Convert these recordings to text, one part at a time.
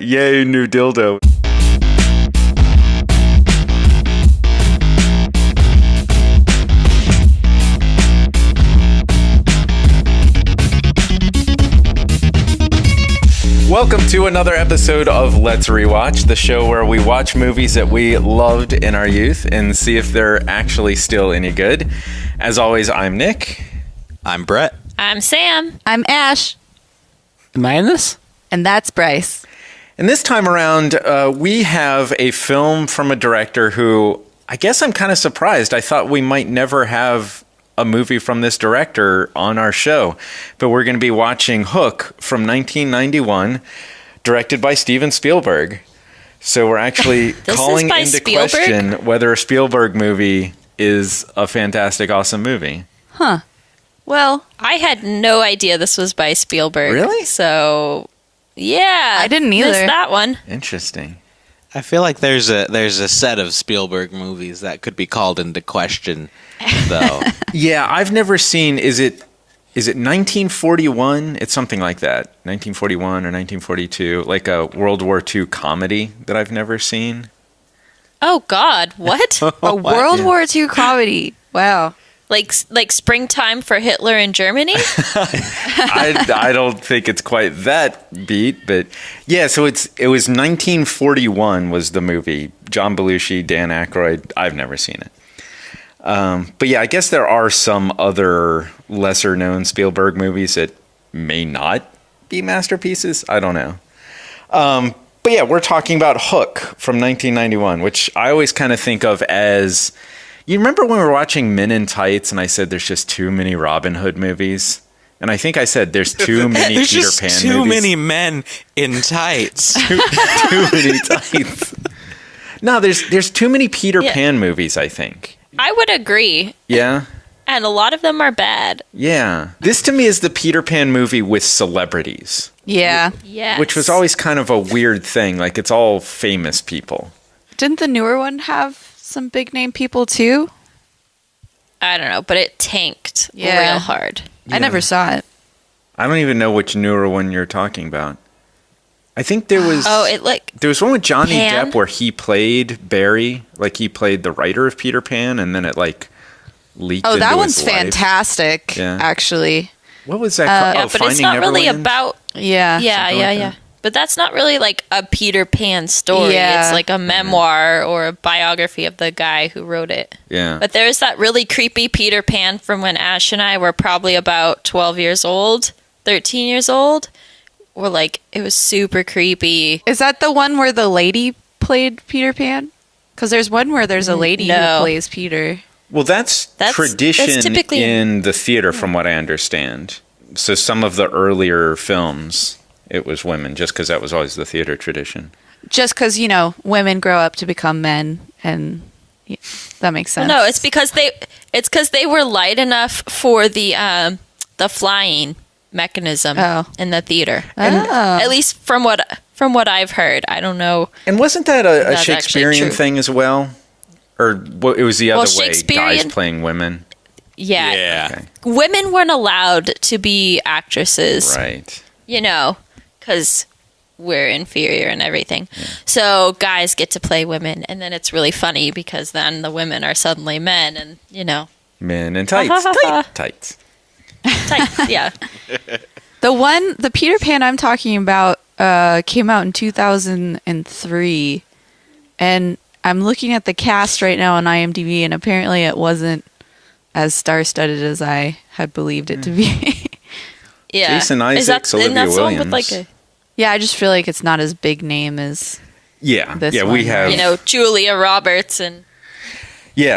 Yay, new dildo. Welcome to another episode of Let's Rewatch, the show where we watch movies that we loved in our youth and see if they're actually still any good. As always, I'm Nick. I'm Bret. I'm Sam. I'm Ash. Am I in this? And that's Bryce. And this time around, we have a film from a director who I guess I'm kind of surprised. I thought we might never have a movie from this director on our show. But we're going to be watching Hook from 1991, directed by Steven Spielberg. So we're actually calling into question whether a Spielberg movie is a fantastic, awesome movie. Huh. Well, I had no idea this was by Spielberg. Really? So, yeah. I didn't either. Missed that one. Interesting. I feel like there's a set of Spielberg movies that could be called into question, though. Yeah, I've never seen. Is it 1941? It's something like that. 1941 or 1942, like a World War II comedy that I've never seen. Oh, God. What? a World War II comedy. Wow. Like Springtime for Hitler in Germany? I don't think it's quite that beat, but yeah. So it was 1941 was the movie. John Belushi, Dan Aykroyd. I've never seen it. But yeah, I guess there are some other lesser known Spielberg movies that may not be masterpieces. I don't know. But yeah, we're talking about Hook from 1991, which I always kind of think of as. You remember when we were watching Men in Tights and I said there's just too many Robin Hood movies? And I think I said there's too many there's Peter just Pan too movies. many men in tights. too many tights. No, there's too many Peter Pan movies, I think. I would agree. Yeah? And a lot of them are bad. Yeah. This to me is the Peter Pan movie with celebrities. Yeah. Yes. Which was always kind of a weird thing. Like, it's all famous people. Didn't the newer one have some big name people too? I don't know, but it tanked real hard. Yeah. I never saw it. I don't even know which newer one you're talking about. I think there was there was one with Johnny Depp where he played Barry, like he played the writer of Peter Pan, and then it like leaked. Oh, into that his one's life. Fantastic. Yeah. Actually, what was that called? Yeah, but Finding it's not really Neverland? about. Yeah. Yeah. But that's not really like a Peter Pan story. Yeah. It's like a memoir or a biography of the guy who wrote it. Yeah. But there's that really creepy Peter Pan from when Ash and I were probably about 12 years old, 13 years old. Or like, it was super creepy. Is that the one where the lady played Peter Pan? Because there's one where there's a lady who plays Peter. Well, that's tradition typically in the theater, from what I understand. So some of the earlier films, it was women, just because that was always the theater tradition. Just because, women grow up to become men, and that makes sense. No, it's because they were light enough for the flying mechanism in the theater. At least from what I've heard. I don't know. And wasn't that a Shakespearean thing as well? Or it was the other way, guys playing women? Yeah. Okay. Women weren't allowed to be actresses. Right. Because we're inferior and everything. Yeah. So guys get to play women, and then it's really funny because then the women are suddenly men, and Men in tights. Tights. Tights, yeah. The Peter Pan I'm talking about came out in 2003, and I'm looking at the cast right now on IMDb, and apparently it wasn't as star-studded as I had believed it to be. Yeah. Jason Isaacs, Olivia Williams. I just feel like it's not as big name as this one. We have Julia Roberts and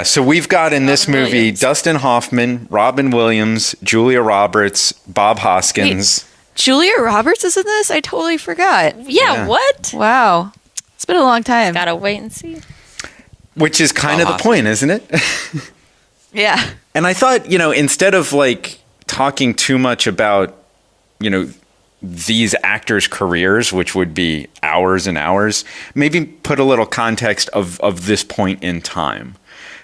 so we've got in this movie Williams. Dustin Hoffman, Robin Williams, Julia Roberts, Bob Hoskins. Wait, Julia Roberts is in this? I totally forgot. Yeah, what? Wow. It's been a long time. Gotta wait and see. Which is kind of the point, isn't it? Yeah. And I thought, instead of like talking too much about, these actors' careers, which would be hours and hours, maybe put a little context of this point in time.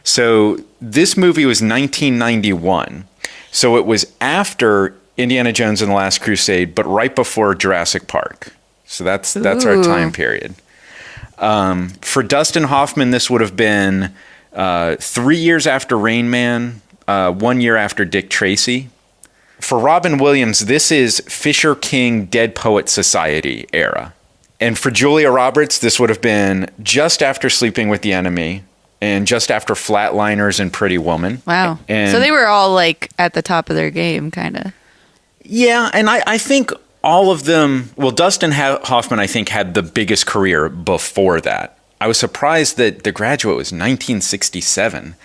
So this movie was 1991. So it was after Indiana Jones and the Last Crusade, but right before Jurassic Park. So that's our time period. For Dustin Hoffman, this would have been 3 years after Rain Man, 1 year after Dick Tracy. For Robin Williams, this is Fisher King Dead Poet Society era. And for Julia Roberts, this would have been just after Sleeping with the Enemy and just after Flatliners and Pretty Woman. Wow. And so they were all like at the top of their game, kind of. Yeah, and I think all of them, well, Dustin Hoffman, I think, had the biggest career before that. I was surprised that The Graduate was 1967.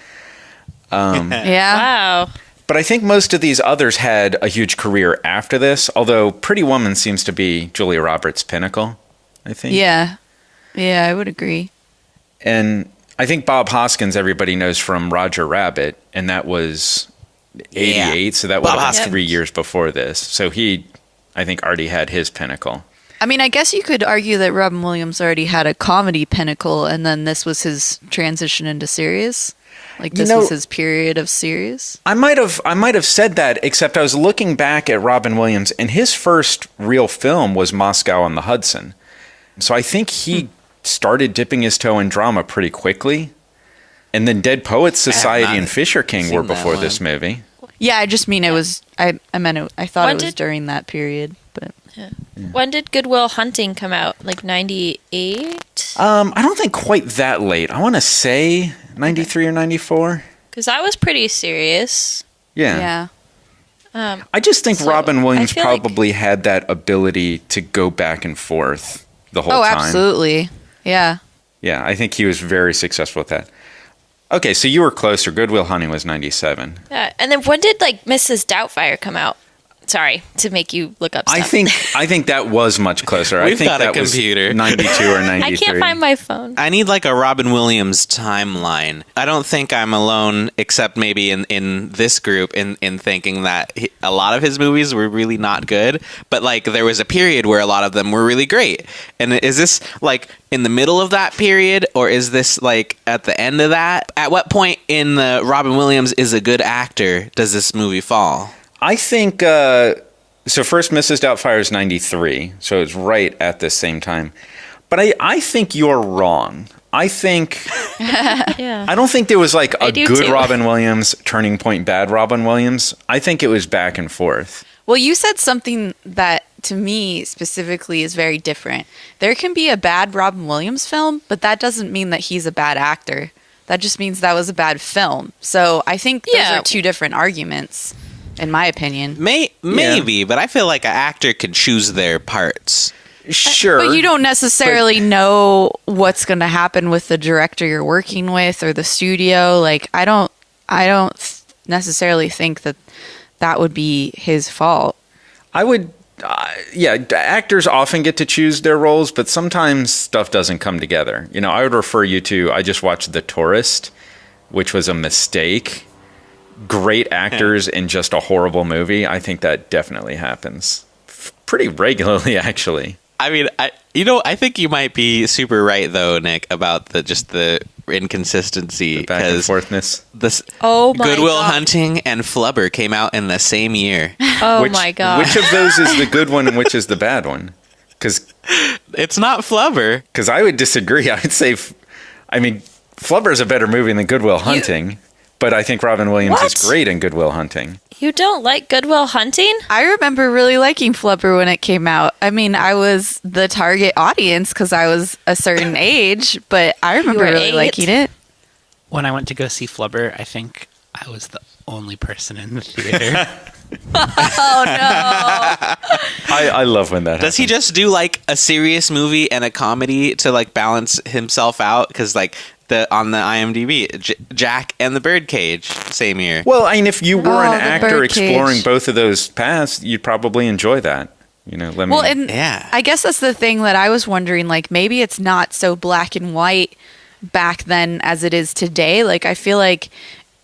Yeah. Wow. But I think most of these others had a huge career after this, although Pretty Woman seems to be Julia Roberts' pinnacle, I think. Yeah. Yeah, I would agree. And I think Bob Hoskins, everybody knows from Roger Rabbit, and that was 88, so that was Bob 3 years before this. So he, I think, already had his pinnacle. I mean, I guess you could argue that Robin Williams already had a comedy pinnacle, and then this was his transition into serious. Like this was his period of serious. I might have said that, except I was looking back at Robin Williams, and his first real film was Moscow on the Hudson. So I think he started dipping his toe in drama pretty quickly. And then Dead Poets Society and Fisher King were before this movie. Yeah, I just mean it was. I thought it was during that period, but. Yeah. When did Good Will Hunting come out? Like 98? I don't think quite that late. I want to say 93 or 94. Because that was pretty serious. Yeah. Yeah. I just think Robin Williams feel probably had that ability to go back and forth the whole time. Oh, absolutely. Yeah. Yeah, I think he was very successful with that. Okay, so you were closer. Good Will Hunting was 97. Yeah. And then when did like Mrs. Doubtfire come out? Sorry to make you look up stuff. I think that was much closer. I We've think got a that computer. was 92 or 93. I can't find my phone. I need like a Robin Williams timeline. I don't think I'm alone, except maybe in this group, in thinking that a lot of his movies were really not good. But like there was a period where a lot of them were really great. And is this like in the middle of that period, or is this like at the end of that? At what point in the Robin Williams is a good actor does this movie fall? I think, so first Mrs. Doubtfire is 93, so it's right at the same time. But I think you're wrong. I think, Yeah. I don't think there was like a do good too. Robin Williams, turning point bad Robin Williams. I think it was back and forth. Well, you said something that to me specifically is very different. There can be a bad Robin Williams film, but that doesn't mean that he's a bad actor. That just means that was a bad film. So I think those are two different arguments. In my opinion. Maybe, but I feel like an actor can choose their parts. Sure. But you don't necessarily know what's going to happen with the director you're working with or the studio. Like, I don't necessarily think that would be his fault. I would, actors often get to choose their roles, but sometimes stuff doesn't come together. You know, I would refer you to, I just watched The Tourist, which was a mistake. Great actors in just a horrible movie. I think that definitely happens pretty regularly, actually. I mean, I think you might be super right though, Nick, about the inconsistency. The back and forthness. Oh my Good Will God. Hunting and Flubber came out in the same year. Oh my God. Which of those is the good one and which is the bad one? Because It's not Flubber. I would disagree. I would say, Flubber is a better movie than Good Will Hunting. But I think Robin Williams is great in Good Will Hunting. You don't like Good Will Hunting? I remember really liking Flubber when it came out. I mean, I was the target audience because I was a certain age, but I remember really liking it. When I went to go see Flubber, I think I was the only person in the theater. Oh, no. I love when that Does he happens. just do like a serious movie and a comedy to like balance himself out? Because like on the IMDb, Jack and the Birdcage, same year. Well, I mean, if you were an The actor Birdcage. exploring both of those paths, you'd probably enjoy that. You know, let me. Well, and Yeah. I guess that's the thing that I was wondering, like, maybe it's not so black and white back then as it is today. Like, I feel like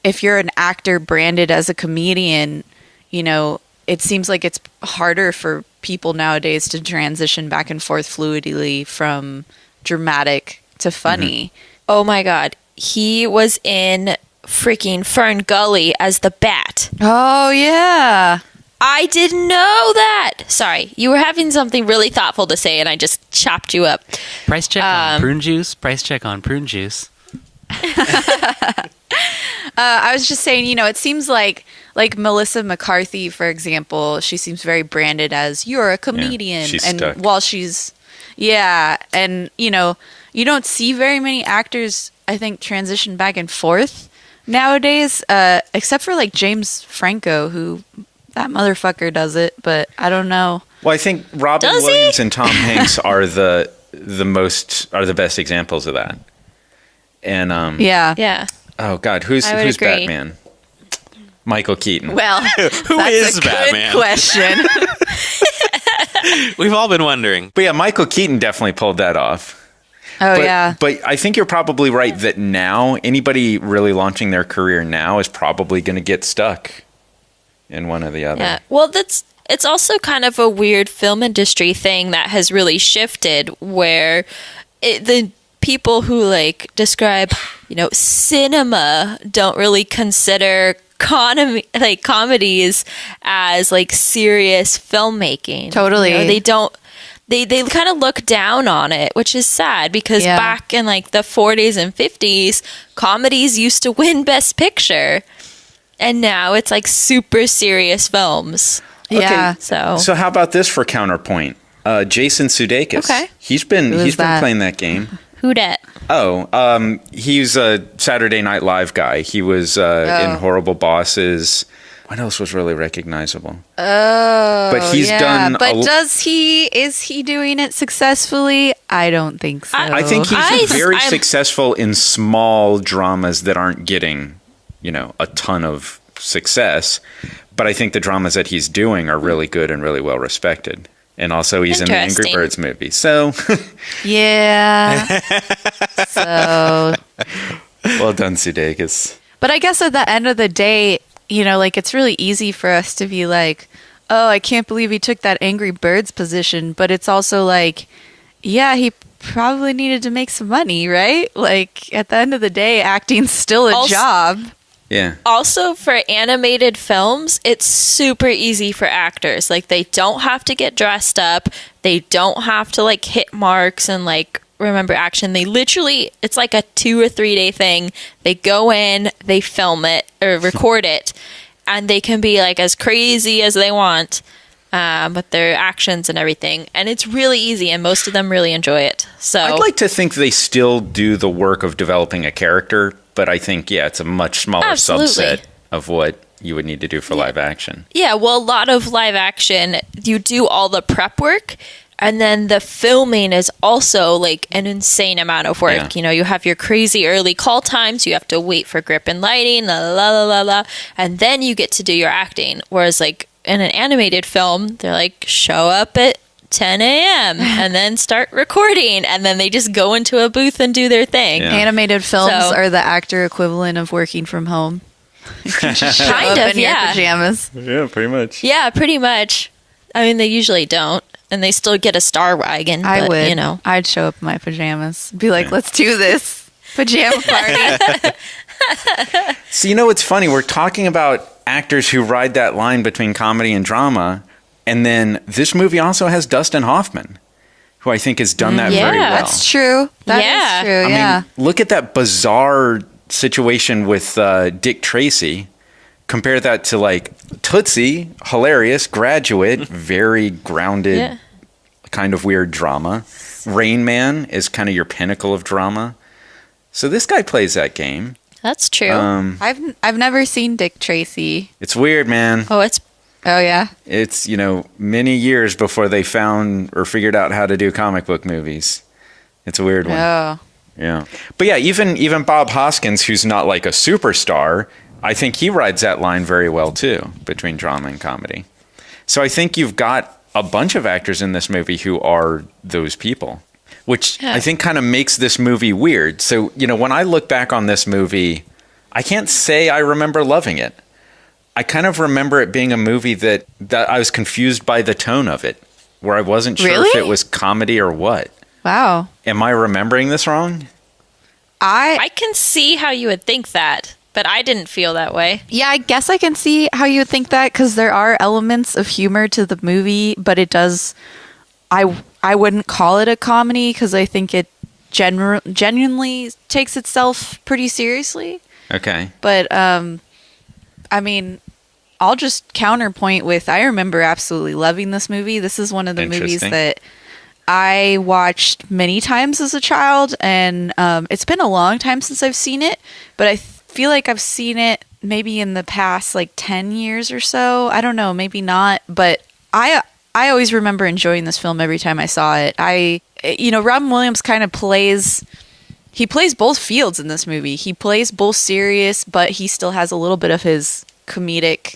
if you're an actor branded as a comedian, you know, it seems like it's harder for people nowadays to transition back and forth fluidly from dramatic to funny. Oh my God. He was in freaking Fern Gully as the Bat. Oh, yeah. I didn't know that. Sorry, you were having something really thoughtful to say, and I just chopped you up. Price check on prune juice. Price check on prune juice. I was just saying, it seems like Melissa McCarthy, for example, she seems very branded as you're a comedian. Yeah, she's and stuck. while she's, and you don't see very many actors, I think, transition back and forth nowadays, except for like James Franco, who that motherfucker does it, but I don't know. Well, I think Robin Does he? Williams and Tom Hanks are the best examples of that. And Yeah. oh God, who's I would agree. Batman? Michael Keaton. Well, Who that's is a Batman? good question. We've all been wondering. But yeah, Michael Keaton definitely pulled that off. Oh, But, yeah. But I think you're probably right that now anybody really launching their career now is probably going to get stuck in one or the other. Yeah. Well, it's also kind of a weird film industry thing that has really shifted where the people who like describe, cinema don't really consider comedies as like serious filmmaking. Totally. They don't. They kind of look down on it, which is sad because back in like the 40s and 50s, comedies used to win Best Picture. And now it's like super serious films. Yeah. So how about this for counterpoint? Jason Sudeikis. Okay. He's been that? playing that game. Who dat? Oh, he's a Saturday Night Live guy. He was in Horrible Bosses. What else was really recognizable? Oh, but he's done. But is he doing it successfully? I don't think so. I think he's very successful in small dramas that aren't getting, a ton of success. But I think the dramas that he's doing are really good and really well respected. And also, he's in the Angry Interesting. Birds movie. So, Yeah. So, well done, Sudeikis. but I guess at the end of the day, it's really easy for us to be like, oh, I can't believe he took that Angry Birds position. But it's also like, yeah, he probably needed to make some money, right? Like, at the end of the day, acting's still a job. Yeah. Also, for animated films, it's super easy for actors. Like, they don't have to get dressed up. They don't have to, like, hit marks and, like, remember action. They literally, it's like a 2 or 3 day thing. They go in, they film it, or record it, and they can be, like, as crazy as they want with their actions and everything. And it's really easy, and most of them really enjoy it. So I'd like to think they still do the work of developing a character, but I think, it's a much smaller subset of what you would need to do for live action. Yeah, well, a lot of live action, you do all the prep work, and then the filming is also like an insane amount of work. Yeah. You have your crazy early call times, you have to wait for grip and lighting, and then you get to do your acting. Whereas, like, in an animated film, they're like, show up at 10 a.m. and then start recording, and then they just go into a booth and do their thing. Yeah. Animated films are the actor equivalent of working from home. Kind of, in your pajamas. Yeah, pretty much. Yeah, pretty much. I mean, they usually don't, and they still get a star wagon. I but, would. I'd show up in my pajamas. Be like, let's do this. Pajama party. So, it's funny. We're talking about actors who ride that line between comedy and drama. And then this movie also has Dustin Hoffman, who I think has done that very well. That's true. That is true, I mean, look at that bizarre situation with Dick Tracy. Compare that to, like, Tootsie, hilarious, Graduate, very grounded, kind of weird drama. Rain Man is kind of your pinnacle of drama. So this guy plays that game. That's true. I've never seen Dick Tracy. It's weird, man. Oh, yeah? It's, many years before they found or figured out how to do comic book movies. It's a weird one. Oh. Yeah. But yeah, even Bob Hoskins, who's not like a superstar, I think he rides that line very well too, between drama and comedy. So I think you've got a bunch of actors in this movie who are those people, which I think kind of makes this movie weird. So, when I look back on this movie, I can't say I remember loving it. I kind of remember it being a movie that I was confused by the tone of it, where I wasn't sure if it was comedy or what. Wow. Am I remembering this wrong? I can see how you would think that. but I didn't feel that way. Yeah, I guess I can see how you would think that, because there are elements of humor to the movie, but it does. I wouldn't call it a comedy because I think it genuinely takes itself pretty seriously. Okay. But I mean, I'll just counterpoint with, I remember absolutely loving this movie. This is one of the movies Interesting. that I watched many times as a child, and it's been a long time since I've seen it, but I feel like I've seen it maybe in the past like 10 years or so. I don't know, maybe not, but I always remember enjoying this film every time I saw it. Robin Williams kind of plays both fields in this movie. He plays both serious, but he still has a little bit of his comedic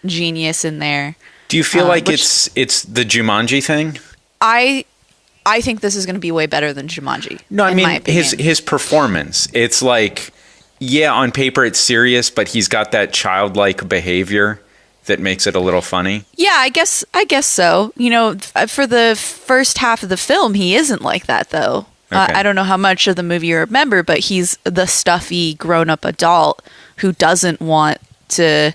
genius in there. Do you feel like it's the Jumanji thing? I think this is going to be way better than Jumanji. No, I in my mean opinion. his performance. It's like, yeah, on paper it's serious, but he's got that childlike behavior that makes it a little funny. Yeah, I guess so. For the first half of the film, he isn't like that, though. Okay. I don't know how much of the movie you remember, but he's the stuffy grown-up adult who doesn't want to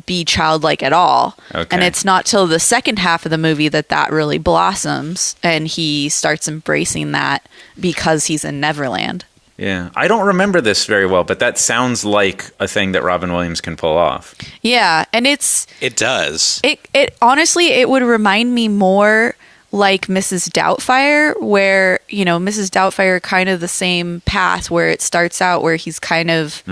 be childlike at all. Okay. And it's not till the second half of the movie that really blossoms, and he starts embracing that because he's in Neverland. Yeah. I don't remember this very well, but that sounds like a thing that Robin Williams can pull off. Yeah, and It does. It honestly, it would remind me more like Mrs. Doubtfire, where, Mrs. Doubtfire kind of the same path, where it starts out where he's kind of...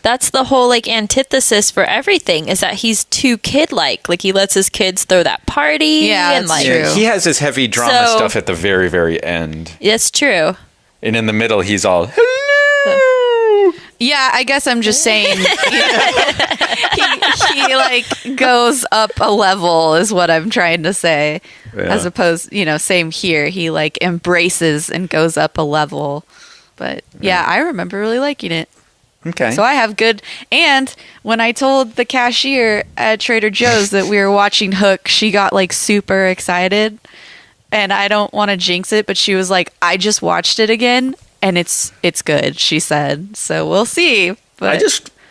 That's the whole like antithesis for everything, is that he's too kid-like. Like he lets his kids throw that party. Yeah, and that's like true. He has his heavy drama So- stuff at the very, very end. It's true. And in the middle, he's all, hello! Yeah, I guess I'm just saying he like goes up a level is what I'm trying to say. Yeah. As opposed, same here. He like embraces and goes up a level. But yeah, I remember really liking it. Okay. So I have good. And when I told the cashier at Trader Joe's that we were watching Hook, she got like super excited. And I don't want to jinx it, but she was like, I just watched it again and it's good, she said. So we'll see. But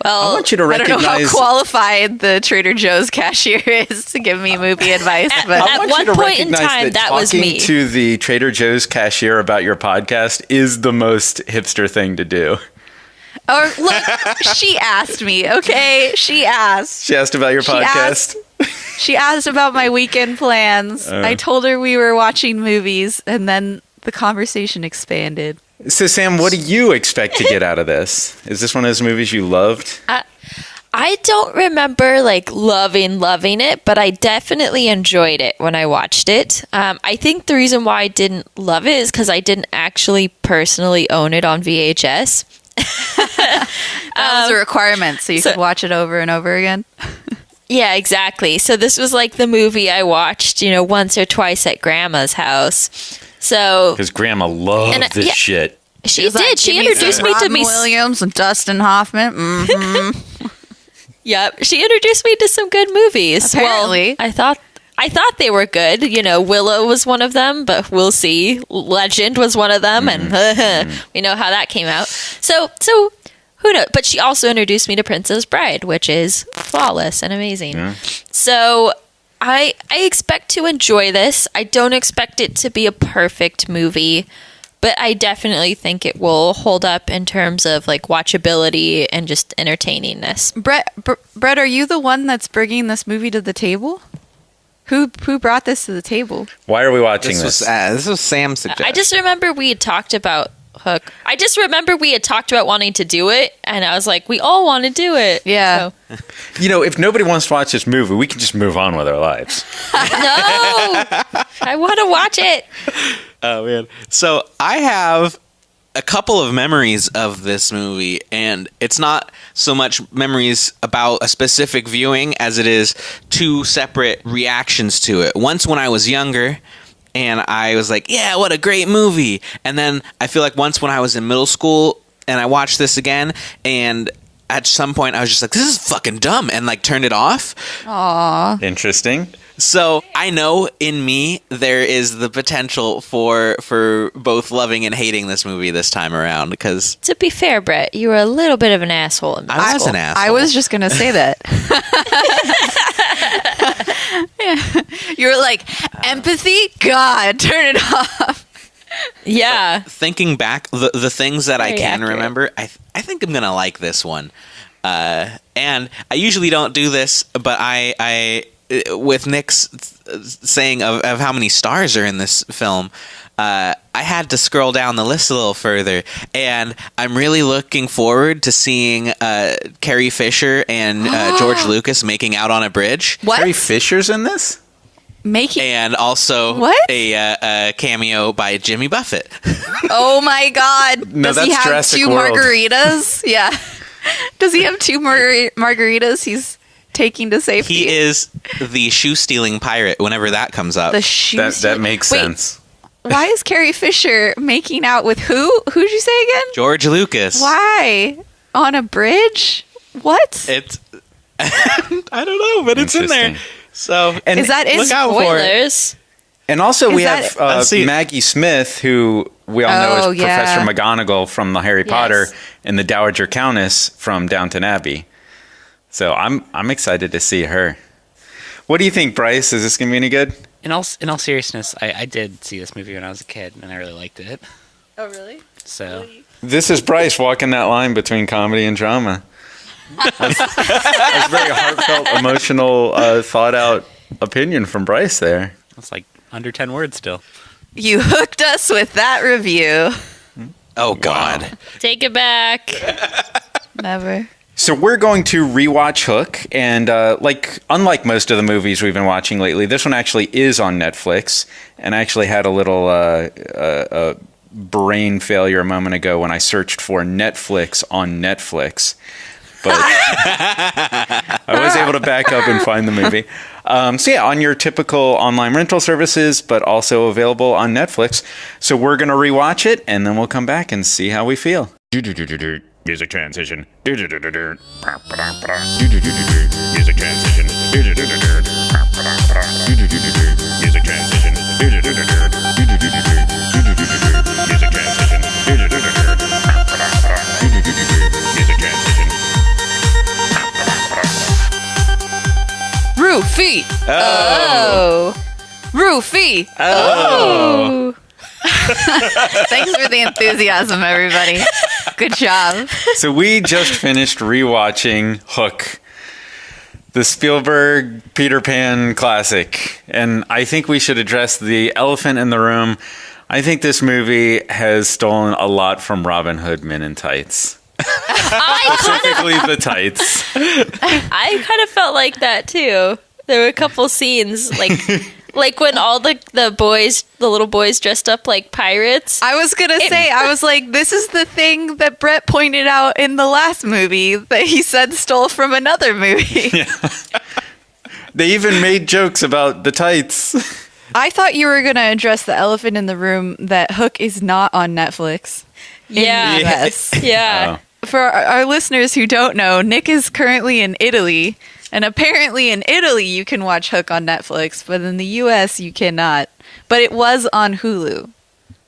I want you to I don't recognize... know how qualified the Trader Joe's cashier is to give me movie advice. But At want one you to point in recognize time, that was talking me. to the Trader Joe's cashier about your podcast is the most hipster thing to do. or look, she asked me, okay? She asked. She asked about your She podcast. She asked about my weekend plans. I told her we were watching movies, and then the conversation expanded. So, Sam, what do you expect to get out of this? Is this one of those movies you loved? I don't remember like loving it, but I definitely enjoyed it when I watched it. I think the reason why I didn't love it is because I didn't actually personally own it on VHS. That was a requirement, so you could watch it over and over again. Yeah, exactly. So this was like the movie I watched, once or twice at Grandma's house. So Because Grandma loved this shit. she was did. like, She "Give me introduced some me to Robin me. Williams and Dustin Hoffman. Yep, she introduced me to some good movies. Apparently. Well, I thought they were good. Willow was one of them, but we'll see. Legend was one of them, and we know how that came out. So who knows? But she also introduced me to Princess Bride, which is flawless and amazing. Yeah. So I expect to enjoy this. I don't expect it to be a perfect movie, but I definitely think it will hold up in terms of like watchability and just entertainingness. Bret, are you the one that's bringing this movie to the table? Who brought this to the table? Why are we watching This this? was Sam's suggestion. I just remember we had talked about Hook. I just remember we had talked about wanting to do it, and I was like, we all want to do it. Yeah. So, If nobody wants to watch this movie, we can just move on with our lives. no, I want to watch it. Oh man. So I have a couple of memories of this movie, and it's not so much memories about a specific viewing as it is two separate reactions to it. Once when I was younger, and I was like, yeah, what a great movie. And then I feel like once when I was in middle school and I watched this again, and at some point I was just like, this is fucking dumb, and like turned it off. Aw. Interesting. So I know in me there is the potential for both loving and hating this movie this time around, because To be fair, Bret, you were a little bit of an asshole in middle I was school. an asshole. I was just gonna say that. Yeah. You were like, empathy? God, turn it off. Yeah. Thinking back, the things that I Very can accurate. remember, I think I'm gonna like this one. And I usually don't do this, but I with Nick's saying of how many stars are in this film, I had to scroll down the list a little further, and I'm really looking forward to seeing Carrie Fisher and George Lucas making out on a bridge. What? Carrie Fisher's in this? Making? And also What? a cameo by Jimmy Buffett. Oh my God! No, Does he that's have Jurassic 2 World. margaritas? Yeah. Does he have 2 margaritas? He's taking to safety. He is the shoe stealing pirate. Whenever that comes up, the shoe. That makes Wait, sense. Why is Carrie Fisher making out with who? Who'd you say again? George Lucas. Why? On a bridge? What? It's I don't know, but it's in there. Interesting. So And Is that in look out for it. Spoilers. And also, Is we that- have Let's see. Maggie Smith, who we all know Oh, is yeah. Professor McGonagall from the Harry Yes. Potter, and the Dowager Countess from Downton Abbey. So I'm excited to see her. What do you think, Bryce? Is this going to be any good? In all seriousness, I did see this movie when I was a kid, and I really liked it. Oh, really? So This is Bryce walking that line between comedy and drama. That's very heartfelt, emotional, thought-out opinion from Bryce there. it's like under 10 words still. You hooked us with that review. Oh God. Take it back. Never. So we're going to rewatch Hook, and unlike most of the movies we've been watching lately, this one actually is on Netflix. And I actually had a little brain failure a moment ago when I searched for Netflix on Netflix, but I was able to back up and find the movie. So yeah, on your typical online rental services, but also available on Netflix. So we're going to rewatch it, and then we'll come back and see how we feel. Music transition. Music transition. Music transition. Music transition. Roofie. Oh. Roofie. Oh. Thanks for the enthusiasm, everybody. Good job. So we just finished rewatching Hook, the Spielberg Peter Pan classic, and I think we should address the elephant in the room. I think this movie has stolen a lot from Robin Hood Men in Tights. Specifically the tights. I kind of felt like that too. There were a couple scenes like when all the boys, the little boys dressed up like pirates. I was going to say, I was like, this is the thing that Bret pointed out in the last movie that he said stole from another movie. They even made jokes about the tights. I thought you were going to address the elephant in the room that Hook is not on Netflix. Yeah. In the US. Yeah. For our listeners who don't know, Nick is currently in Italy, and apparently in Italy you can watch Hook on Netflix, but in the US you cannot. But it was on Hulu.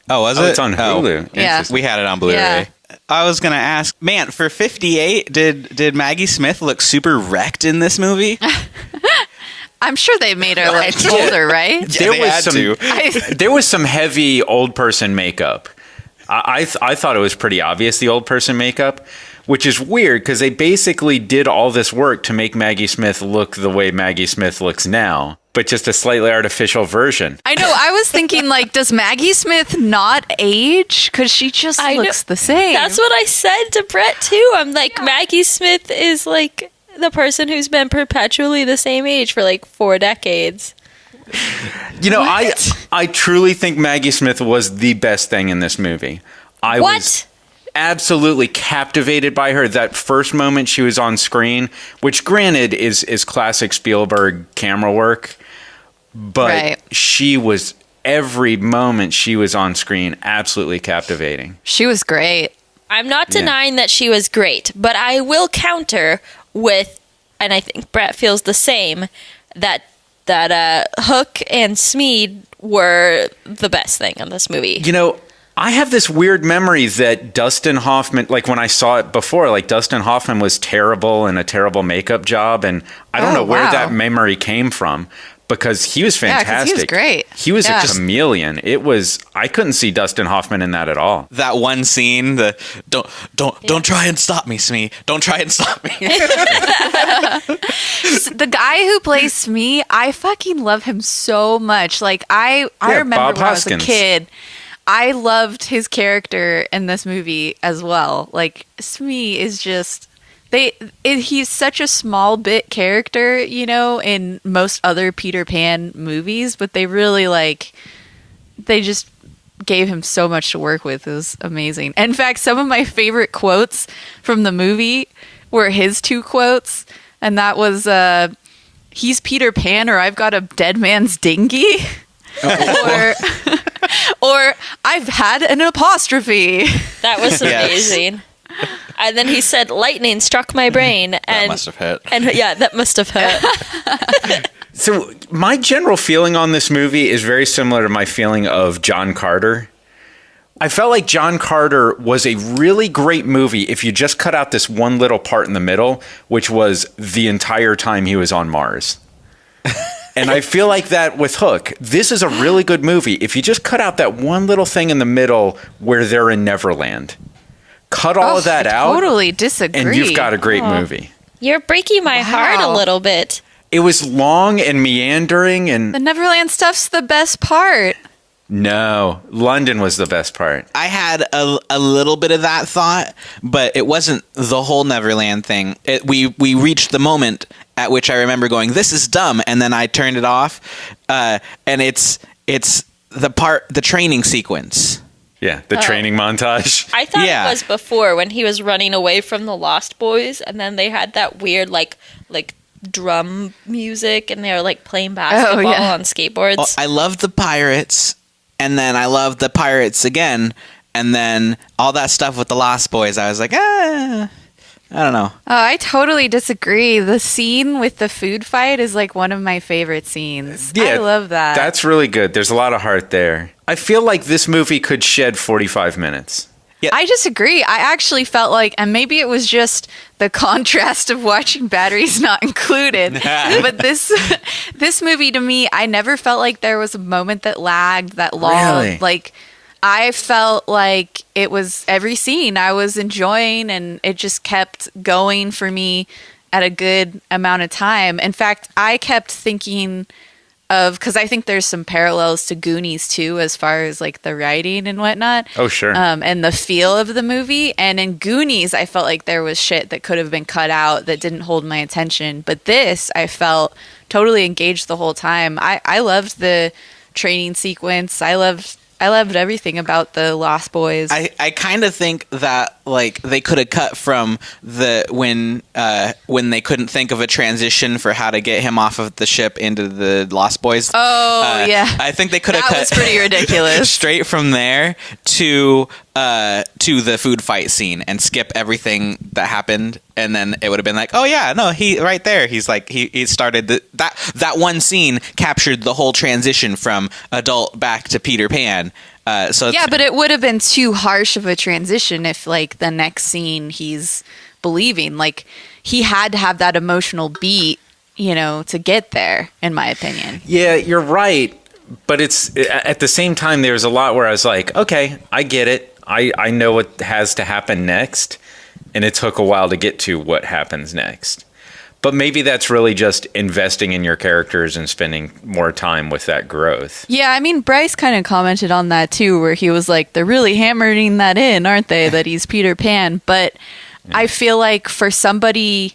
Oh, was Oh, it? it's on Hulu. Yeah. Interesting. We had it on Blu-ray. Yeah. I was gonna ask, man, for 58, did Maggie Smith look super wrecked in this movie? I'm sure they made her like older, right? There they was had some. to. There was some heavy old person makeup. I thought it was pretty obvious, the old person makeup, which is weird because they basically did all this work to make Maggie Smith look the way Maggie Smith looks now, but just a slightly artificial version. I know. I was thinking, like, does Maggie Smith not age? Because she just I know. looks the same. That's what I said to Bret too. I'm like, Maggie Smith is like the person who's been perpetually the same age for like 4 decades. You know, I truly think Maggie Smith was the best thing in this movie. I What? was absolutely captivated by her. That first moment she was on screen, which granted is classic Spielberg camera work, but Right. she was, every moment she was on screen, absolutely captivating. She was great. I'm not denying that she was great, but I will counter with, and I think Bret feels the same, that Hook and Smead were the best thing in this movie. You know, I have this weird memory that Dustin Hoffman, like when I saw it before, like Dustin Hoffman was terrible and a terrible makeup job. And I don't know where that memory came from because he was fantastic. Yeah, 'cause he was great. He was a chameleon. I couldn't see Dustin Hoffman in that at all. That one scene, don't try and stop me, Smee. Don't try and stop me. The guy who plays Smee, I fucking love him so much. Like I remember Bob when Hoskins. I was a kid, I loved his character in this movie as well. Like Smee is just he's such a small bit character, you know, in most other Peter Pan movies, but they really they just gave him so much to work with. It was amazing. In fact, some of my favorite quotes from the movie were his two quotes, and that was he's Peter Pan or I've got a dead man's dinghy. or I've had an apostrophe. That was amazing. And then he said, lightning struck my brain. And That must have hurt. And yeah, that must have hurt. So my general feeling on this movie is very similar to my feeling of John Carter. I felt like John Carter was a really great movie if you just cut out this one little part in the middle, which was the entire time he was on Mars. And I feel like that with Hook. This is a really good movie if you just cut out that one little thing in the middle where they're in Neverland. Cut all of that out. Totally disagree. And you've got a great movie. You're breaking my heart a little bit. It was long and meandering and... The Neverland stuff's the best part. No, London was the best part. I had a little bit of that thought, but it wasn't the whole Neverland thing. We reached the moment at which I remember going, "This is dumb," and then I turned it off. And it's the training sequence. Yeah, the training montage. I thought it was before when he was running away from the Lost Boys, and then they had that weird like drum music, and they were like playing basketball on skateboards. Oh, I loved the pirates. And then I loved the pirates again. And then all that stuff with the Lost Boys, I was like, I don't know. Oh, I totally disagree. The scene with the food fight is like one of my favorite scenes. Yeah, I love that. That's really good. There's a lot of heart there. I feel like this movie could shed 45 minutes. Yeah. I disagree. I actually felt like, and maybe it was just the contrast of watching Batteries Not Included, but this movie to me, I never felt like there was a moment that lagged that long. Really? Like, I felt like it was every scene I was enjoying, and it just kept going for me at a good amount of time. In fact, I kept thinking of, because I think there's some parallels to Goonies too, as far as like the writing and whatnot. Oh, sure. And the feel of the movie. And in Goonies, I felt like there was shit that could have been cut out that didn't hold my attention. But this, I felt totally engaged the whole time. I loved the training sequence. I loved everything about the Lost Boys. I kind of think that like they could have cut from the when they couldn't think of a transition for how to get him off of the ship into the Lost Boys. Oh yeah, I think they could have that cut was pretty ridiculous. straight from there to the food fight scene and skip everything that happened, and then it would have been like, oh yeah, no, he right there. He's like he started that one scene captured the whole transition from adult back to Peter Pan. Yeah, but it would have been too harsh of a transition if, like, the next scene he's believing. Like, he had to have that emotional beat, you know, to get there, in my opinion. Yeah, you're right. But it's at the same time, there's a lot where I was like, okay, I get it. I know what has to happen next. And it took a while to get to what happens next. But maybe that's really just investing in your characters and spending more time with that growth. Yeah, I mean, Bryce kind of commented on that too, where he was like, they're really hammering that in, aren't they, that he's Peter Pan. But I feel like for somebody,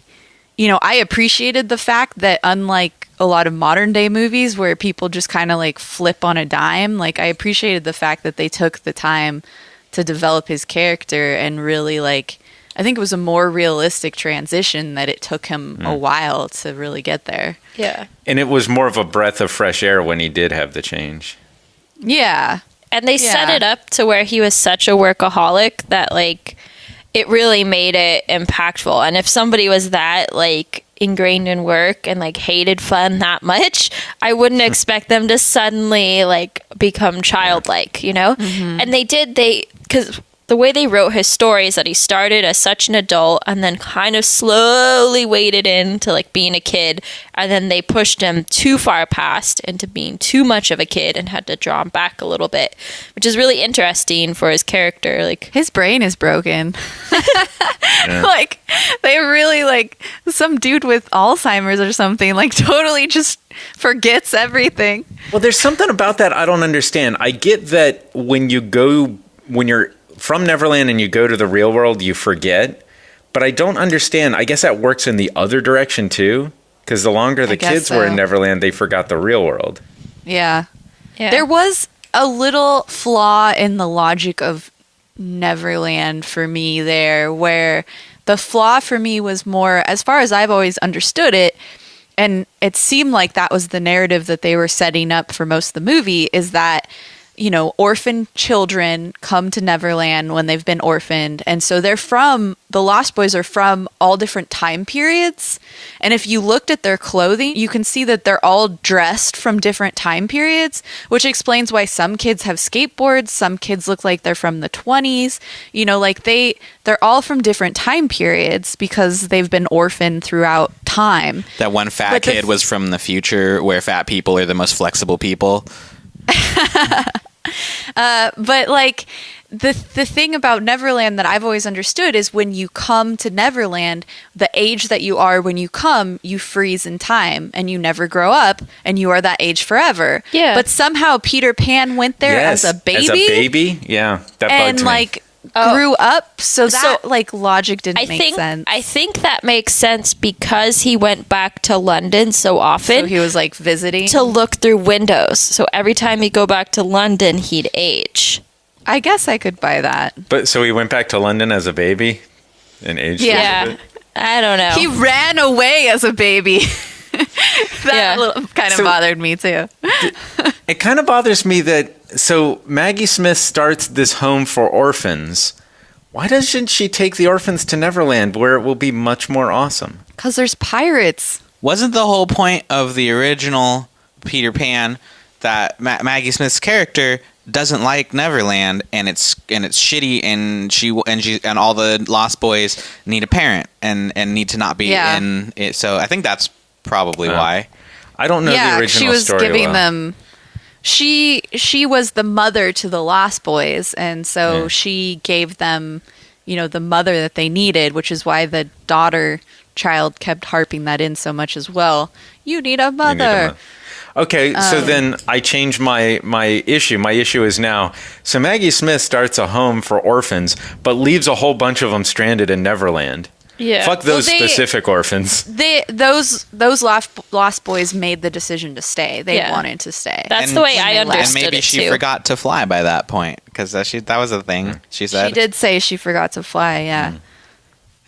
you know, I appreciated the fact that unlike a lot of modern day movies where people just kind of like flip on a dime, like I appreciated the fact that they took the time to develop his character and really like, I think it was a more realistic transition that it took him a while to really get there. Yeah. And it was more of a breath of fresh air when he did have the change. Yeah. And they set it up to where he was such a workaholic that, like, it really made it impactful. And if somebody was that, like, ingrained in work and like hated fun that much, I wouldn't expect them to suddenly like become childlike, you know? And because the way they wrote his story is that he started as such an adult and then kind of slowly waded into like being a kid, and then they pushed him too far past into being too much of a kid and had to draw him back a little bit, which is really interesting for his character. Like his brain is broken. Like they really like some dude with Alzheimer's or something like totally just forgets everything. Well, there's something about that I don't understand. I get that when you're from Neverland and you go to the real world, you forget. But I don't understand. I guess that works in the other direction too. Because the longer the kids were in Neverland, they forgot the real world. Yeah. There was a little flaw in the logic of Neverland for me there, where the flaw for me was more, as far as I've always understood it, and it seemed like that was the narrative that they were setting up for most of the movie, is that, you know, orphan children come to Neverland when they've been orphaned. And so the Lost Boys are from all different time periods. And if you looked at their clothing, you can see that they're all dressed from different time periods, which explains why some kids have skateboards. Some kids look like they're from the 20s. You know, like they're all from different time periods because they've been orphaned throughout time. That one fat kid was from the future where fat people are the most flexible people. But like the thing about Neverland that I've always understood is when you come to Neverland, the age that you are when you come, you freeze in time and you never grow up and you are that age forever. Yeah. But somehow Peter Pan went there as a baby. As a baby? Yeah. That bugged me. Like grew up. So that like logic didn't make sense. I think that makes sense because he went back to London so often. So he was like visiting to look through windows. So every time he'd go back to London, he'd age. I guess I could buy that. But so he went back to London as a baby and aged a little bit? I don't know. He ran away as a baby. That kind of bothered me too. It kind of bothers me that, so Maggie Smith starts this home for orphans. Why doesn't she take the orphans to Neverland where it will be much more awesome? Because there's pirates. Wasn't the whole point of the original Peter Pan that Maggie Smith's character doesn't like Neverland and it's shitty and all the Lost Boys need a parent and need to not be in it? So I think that's probably why. I don't know the original story. She was giving them. She was the mother to the Lost Boys, and so she gave them, you know, the mother that they needed, which is why the daughter child kept harping that in so much as well. You need a mother. Okay, so then I changed my issue. My issue is now, so Maggie Smith starts a home for orphans, but leaves a whole bunch of them stranded in Neverland. Yeah. Fuck those specific orphans. Those Lost Boys made the decision to stay. They wanted to stay. That's the way I understood it, and maybe she too. forgot to fly by that point, because that was a thing she said. She did say she forgot to fly, yeah.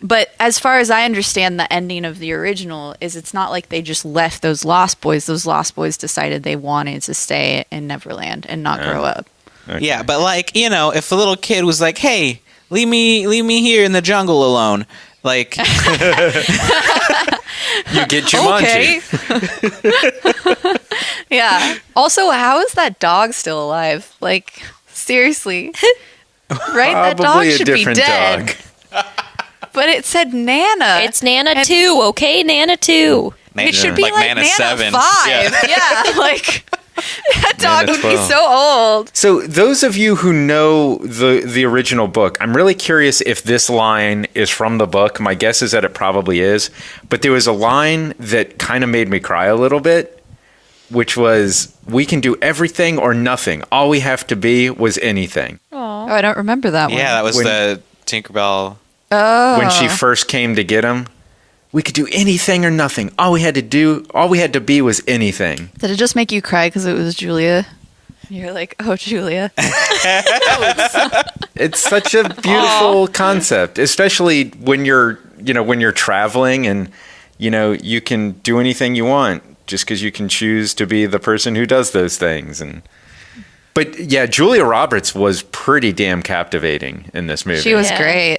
But as far as I understand, the ending of the original is it's not like they just left those Lost Boys. Those Lost Boys decided they wanted to stay in Neverland and not grow up. Okay. Yeah, but like, you know, if a little kid was like, "Hey, leave me here in the jungle alone," like, you get Jumanji. Okay. Yeah. Also, how is that dog still alive? Like, seriously. Right? That dog Probably a should be different dead. dog. But it said Nana. It's Nana 2, okay? Nana 2. It should be like Nana 7. 5. Yeah. Like, that dog Nana would be 12. so old. So those of you who know the original book, I'm really curious if this line is from the book. My guess is that it probably is. But there was a line that kind of made me cry a little bit, which was, "We can do everything or nothing. All we have to be was anything." Oh, I don't remember that one. Yeah, that was the Tinkerbell. Oh. When she first came to get him, we could do anything or nothing. All we had to be was anything. Did it just make you cry because it was Julia? You're like, oh, Julia. It's such a beautiful concept, especially when you're traveling and, you know, you can do anything you want just because you can choose to be the person who does those things. But yeah, Julia Roberts was pretty damn captivating in this movie. She was great.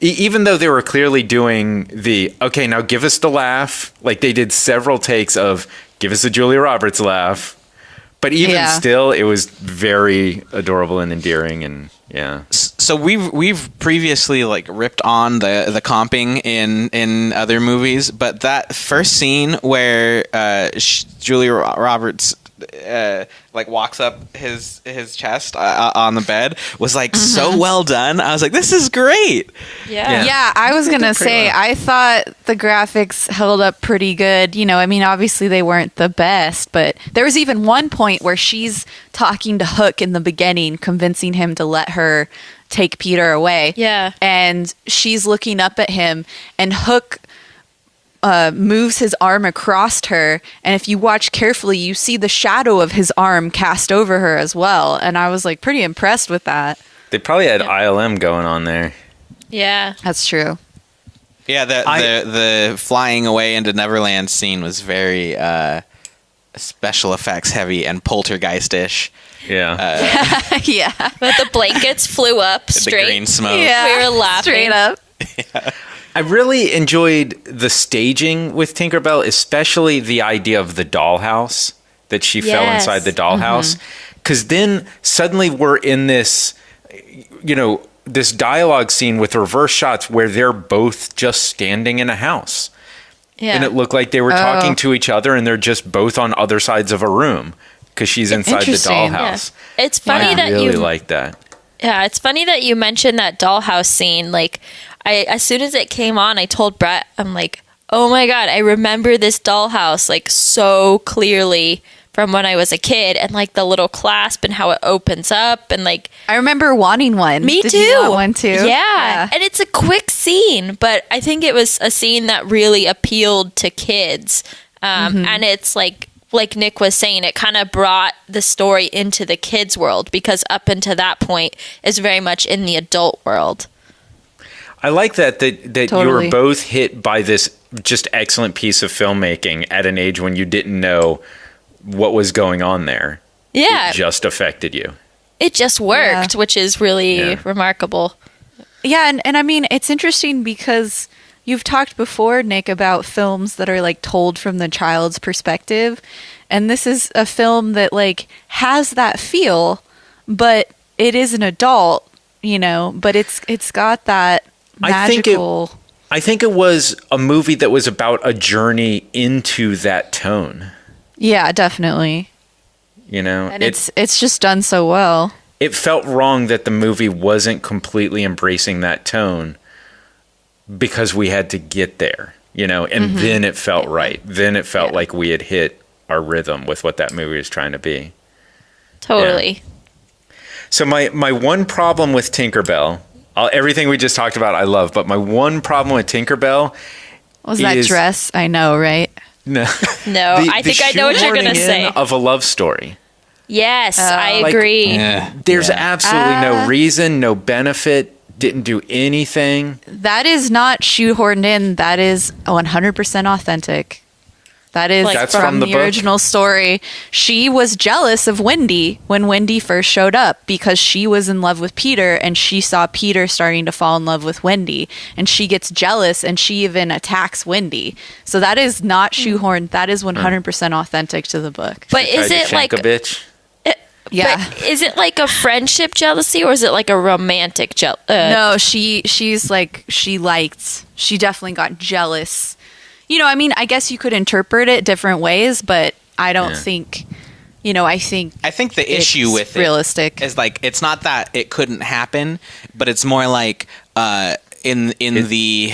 even though they were clearly doing the, okay, now give us the laugh. Like they did several takes of give us the Julia Roberts laugh. But even still, it was very adorable and endearing, and yeah. So we've previously like ripped on the comping in other movies, but that first scene where Julia Roberts like walks up his chest on the bed was like so well done. I was like, this is great. Yeah, I was gonna say well. I thought the graphics held up pretty good. You know, I mean, obviously they weren't the best, but there was even one point where she's talking to Hook in the beginning, convincing him to let her take Peter away. Yeah, and she's looking up at him, and Hook moves his arm across her, and if you watch carefully, you see the shadow of his arm cast over her as well. And I was like pretty impressed with that. They probably had ILM going on there. Yeah, that's true. Yeah, the flying away into Neverland scene was very special effects heavy and poltergeist-ish. Yeah, yeah. But the blankets flew up straight. The green smoke. Yeah, we were laughing straight up. Yeah. I really enjoyed the staging with Tinkerbell, especially the idea of the dollhouse, that she fell inside the dollhouse. Because then suddenly we're in this, you know, this dialogue scene with reverse shots where they're both just standing in a house. Yeah. And it looked like they were talking to each other, and they're just both on other sides of a room because she's inside the dollhouse. Yeah. It's funny that really you like that. Yeah, it's funny that you mentioned that dollhouse scene. Like, as soon as it came on, I told Bret, I'm like, oh my God, I remember this dollhouse like so clearly from when I was a kid, and like the little clasp and how it opens up, and like I remember wanting one. Me Did too. You want one too? Yeah, and it's a quick scene, but I think it was a scene that really appealed to kids, and it's like Nick was saying, it kind of brought the story into the kids' world, because up until that point is very much in the adult world. I like that Totally. you were both hit by this just excellent piece of filmmaking at an age when you didn't know what was going on there. Yeah. It just affected you. It just worked, which is really remarkable. Yeah, and I mean, it's interesting because you've talked before, Nick, about films that are like told from the child's perspective. And this is a film that like has that feel, but it is an adult, you know, but it's got that magical. I think it was a movie that was about a journey into that tone. Yeah, definitely. You know, and it's just done so well. It felt wrong that the movie wasn't completely embracing that tone because we had to get there, you know, and then it felt right. Then it felt like we had hit our rhythm with what that movie was trying to be. Totally. Yeah. So my one problem with Tinkerbell, everything we just talked about, I love, but my one problem with Tinkerbell was that dress. I know, right? No, I think I know what you're gonna say. Of a love story. Yes, I agree. There's absolutely no reason, no benefit. Didn't do anything. That is not shoehorned in. That is 100% authentic. That is from the original story. She was jealous of Wendy when Wendy first showed up because she was in love with Peter, and she saw Peter starting to fall in love with Wendy, and she gets jealous and she even attacks Wendy. So that is not shoehorned. That is 100% authentic to the book. But is it like a bitch? But is it like a friendship jealousy, or is it like a romantic jealousy? No, she's like she definitely got jealous. You know, I mean, I guess you could interpret it different ways, but I don't think, you know, I think the issue with realistic it is like, it's not that it couldn't happen, but it's more like in the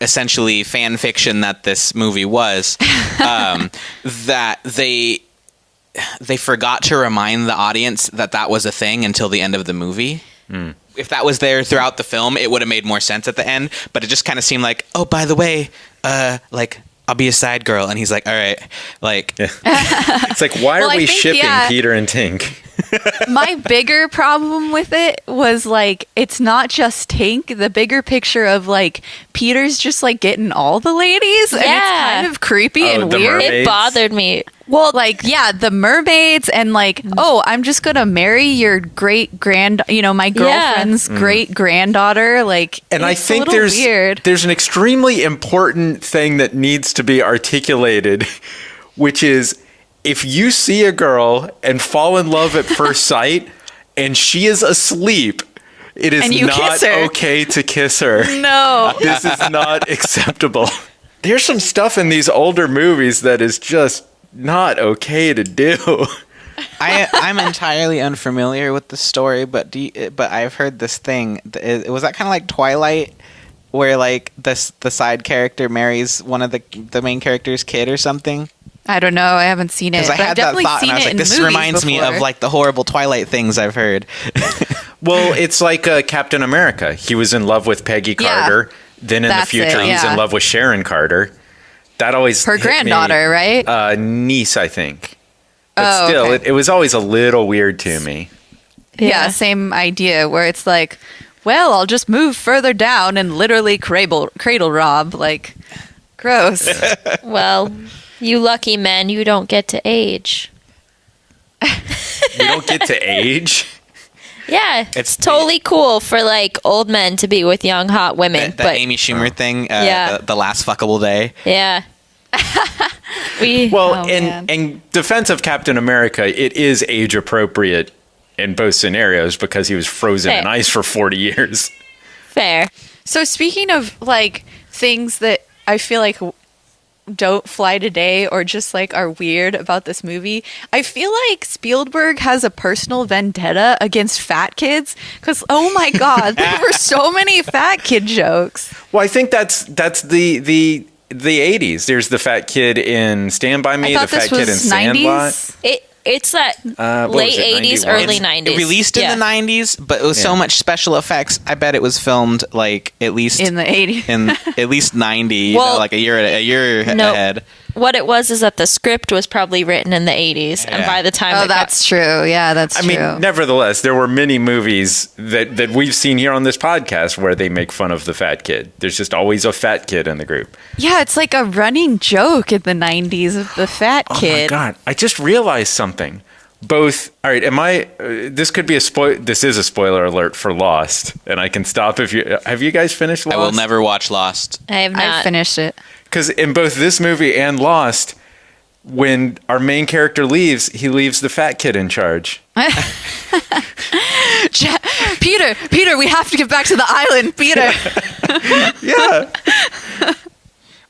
essentially fan fiction that this movie was, that they forgot to remind the audience that was a thing until the end of the movie. If that was there throughout the film, it would have made more sense at the end, but it just kind of seemed like, oh, by the way, like, I'll be a side girl. And he's like, all right, like. It's like, why are we shipping Peter and Tink? My bigger problem with it was, like, it's not just Tink. The bigger picture of, like, Peter's just, like, getting all the ladies. And it's kind of creepy and weird. It bothered me. Well, Like, yeah, the mermaids and like, oh, I'm just gonna marry your my girlfriend's great granddaughter. Like, And I it's a think little weird. there's an extremely important thing that needs to be articulated, which is if you see a girl and fall in love at first sight and she is asleep, it is And you not kiss her. okay to kiss her. No. This is not acceptable. There's some stuff in these older movies that is just not okay to do. I'm entirely unfamiliar with the story, but I've heard this thing. Was that kind of like Twilight, where like the side character marries one of the main character's kid or something? I don't know. I haven't seen it. Because I but I've had that definitely thought, and seen I was it like, in this movies reminds me before. of like the horrible Twilight things I've heard. Well, it's like Captain America. He was in love with Peggy Carter. Then in the That's future, it, he's yeah. in love with Sharon Carter. That always Her hit me. granddaughter, right? Niece, I think. But Oh, still, okay. it was always a little weird to me. Yeah, same idea where it's like, well, I'll just move further down and literally cradle rob. Like, gross. well, you lucky men, you don't get to age. We don't get to age. Yeah, It's it's totally cool for like old men to be with young hot women, That but Amy Schumer thing, Yeah. the last fuckable day. yeah. We Well, Oh, in man. in defense of Captain America, it is age appropriate in both scenarios because he was frozen in Fair. ice for 40 years. fair. So speaking of like things that I feel like don't fly today or just like are weird about this movie, I feel like Spielberg has a personal vendetta against fat kids because oh my god, there were so many fat kid jokes. Well, I think that's the 80s. There's the fat kid in Stand By Me, I the thought fat this kid in was Sandlot. 90s. It's that What late was it, 80s, 91? early It's 90s. released in Yeah. the 90s, but it was so Yeah. much special effects. I bet it was filmed like at least In the 80s. in at least 90, Well, like a year no. ahead. What it was is that the script was probably written in the 80s, and Yeah. by the time Oh, it got- that's true. Yeah, that's I true. mean, nevertheless, there were many movies that we've seen here on this podcast where they make fun of the fat kid. There's just always a fat kid in the group. yeah, it's like a running joke in the 90s of the fat kid. Oh my god! I just realized something. Both. All right. This could be This is a spoiler alert for Lost, and I can stop if you. Have you guys finished Lost? I will never watch Lost. I have not. I finished it. Because in both this movie and Lost, when our main character leaves, he leaves the fat kid in charge. Peter, we have to get back to the island. Peter. Yeah.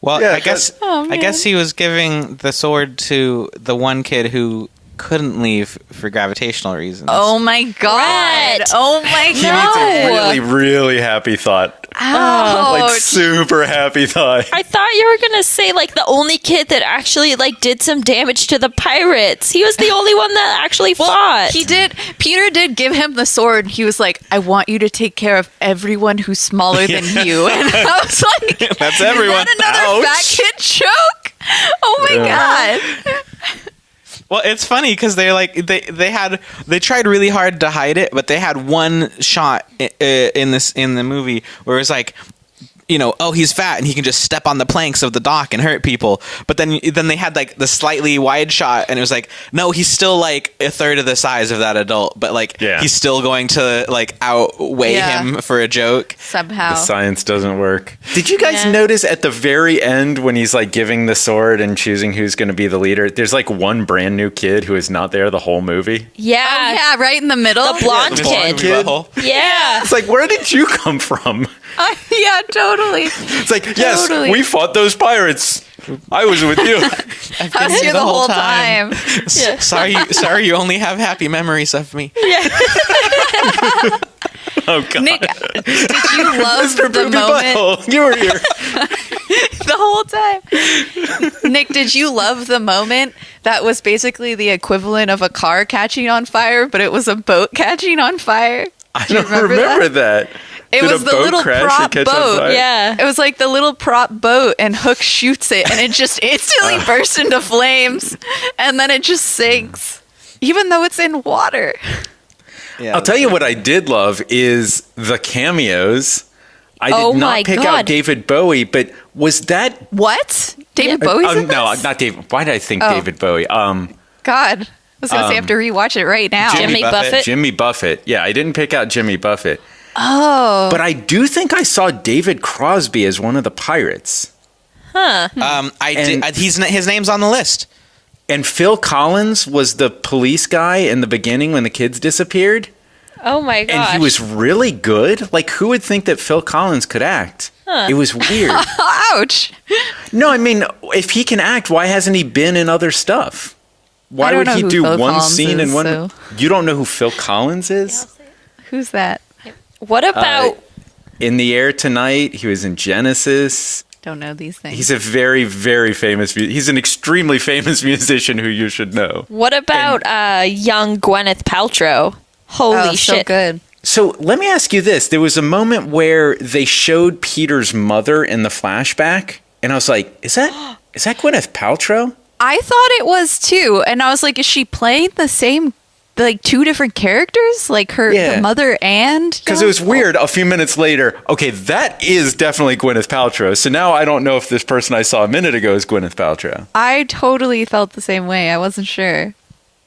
Well, Yeah, I guess I guess he was giving the sword to the one kid who couldn't leave for gravitational reasons. Oh my god. Bret. Oh my He god. needs a really, really happy thought. Like Ouch. super happy thought. I thought you were gonna say like the only kid that actually like did some damage to the pirates. He was the only one that actually fought. He did. Peter did give him the sword. He was like, "I want you to take care of everyone who's smaller than you." And I was like, That's everyone. "Is that another Ouch. fat kid joke?" Oh my god. Well, it's funny because they're like they tried really hard to hide it, but they had one shot in the movie where it was like, you know, oh, he's fat and he can just step on the planks of the dock and hurt people. But then they had like the slightly wide shot, and it was like, no, he's still like a third of the size of that adult, but like Yeah. he's still going to like outweigh Yeah. him for a joke. Somehow. The science doesn't work. Did you guys Yeah. notice at the very end when he's like giving the sword and choosing who's going to be the leader? There's like one brand new kid who is not there the whole movie. yeah, Oh, yeah, right in the middle. the blonde the blonde kid. kid. Yeah, It's like, where did you come from? Yeah, totally. It's like, yes, Totally. we fought those pirates. I was with you. I've I been was here the whole time. Sorry, you only have happy memories of me. Oh god. Nick, did you love Mr. the Poopy moment Butthole, you were here. the whole time? Nick, did you love the moment that was basically the equivalent of a car catching on fire, but it was a boat catching on fire? I Do you don't remember that. It Did was a the boat little crash and prop catch on boat. fire? yeah. It was like the little prop boat, and Hook shoots it, and it just instantly bursts into flames, and then it just sinks, even though it's in water. Yeah, I'll tell you what I did love is the cameos I did not pick out David Bowie, but was that... What? David Bowie's in No, this? not David. Why did I think David Bowie? God. I was going to say I have to rewatch it right now. Jimmy Buffett? Jimmy Buffett. Yeah, I didn't pick out Jimmy Buffett. Oh. But I do think I saw David Crosby as one of the pirates. His name's on the list. And Phil Collins was the police guy in the beginning when the kids disappeared. Oh my gosh. And he was really good. Like, who would think that Phil Collins could act? It was weird. Ouch. No, I mean, if he can act, why hasn't he been in other stuff? Why would he do one scene in one? So. You don't know who Phil Collins is? Who's that? What about In the Air Tonight? He was in Genesis. Don't know these things. He's a very, very famous. He's an extremely famous musician who you should know. What about young Gwyneth Paltrow? Holy shit! So good. So let me ask you this: there was a moment where they showed Peter's mother in the flashback, and I was like, "Is that Gwyneth Paltrow?" I thought it was too, and I was like, "Is she playing the same?" Like two different characters, like the mother and because it was weird. A few minutes later, okay, that is definitely Gwyneth Paltrow. So now I don't know if this person I saw a minute ago is Gwyneth Paltrow. I totally felt the same way. I wasn't sure.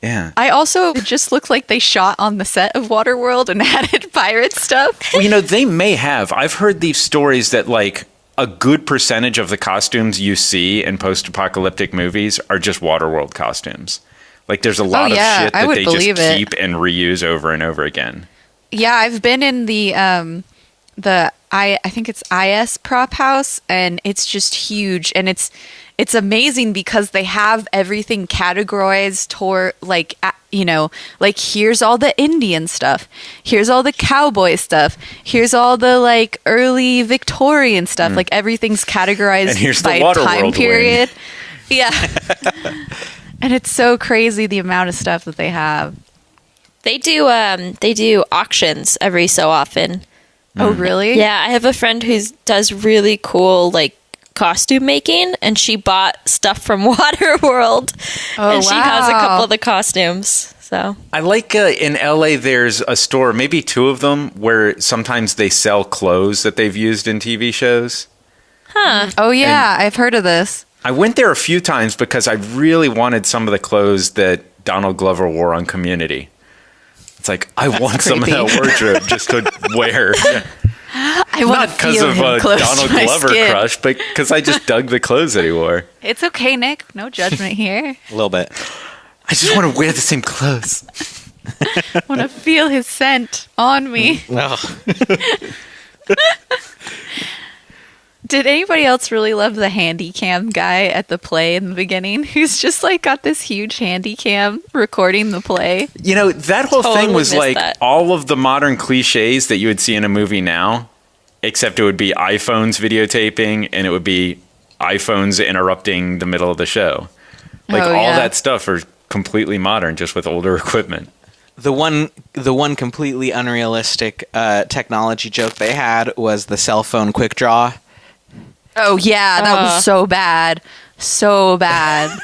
Yeah. It just looked like they shot on the set of Waterworld and added pirate stuff. Well, they may have. I've heard these stories that like a good percentage of the costumes you see in post-apocalyptic movies are just Waterworld costumes. Like, there's a lot of shit that they just keep and reuse over and over again. Yeah, I've been in the I think it's IS prop house, and it's just huge, and it's amazing because they have everything categorized toward like here's all the Indian stuff, here's all the cowboy stuff, here's all the like early Victorian stuff, like everything's categorized and here's by the time period. Wing. Yeah. And it's so crazy the amount of stuff that they have. They do auctions every so often. Oh, really? Yeah, I have a friend who does really cool like costume making, and she bought stuff from Waterworld, and she has a couple of the costumes. So I like in LA. There's a store, maybe two of them, where sometimes they sell clothes that they've used in TV shows. Huh? Oh yeah, I've heard of this. I went there a few times because I really wanted some of the clothes that Donald Glover wore on Community. It's like, I want some of that wardrobe just to wear. I want Not because of a Donald Glover crush, but because I just dug the clothes that he wore. It's okay, Nick. No judgment here. A little bit. I just want to wear the same clothes. I want to feel his scent on me. No. Did anybody else really love the handy cam guy at the play in the beginning? Who's just like got this huge handy cam recording the play? That whole Totally thing was missed like that. all of the modern cliches that you would see in a movie now, except it would be iPhones videotaping and it would be iPhones interrupting the middle of the show. Like all that stuff are completely modern, just with older equipment. The one completely unrealistic technology joke they had was the cell phone quick draw. Oh yeah, that was so bad. So bad.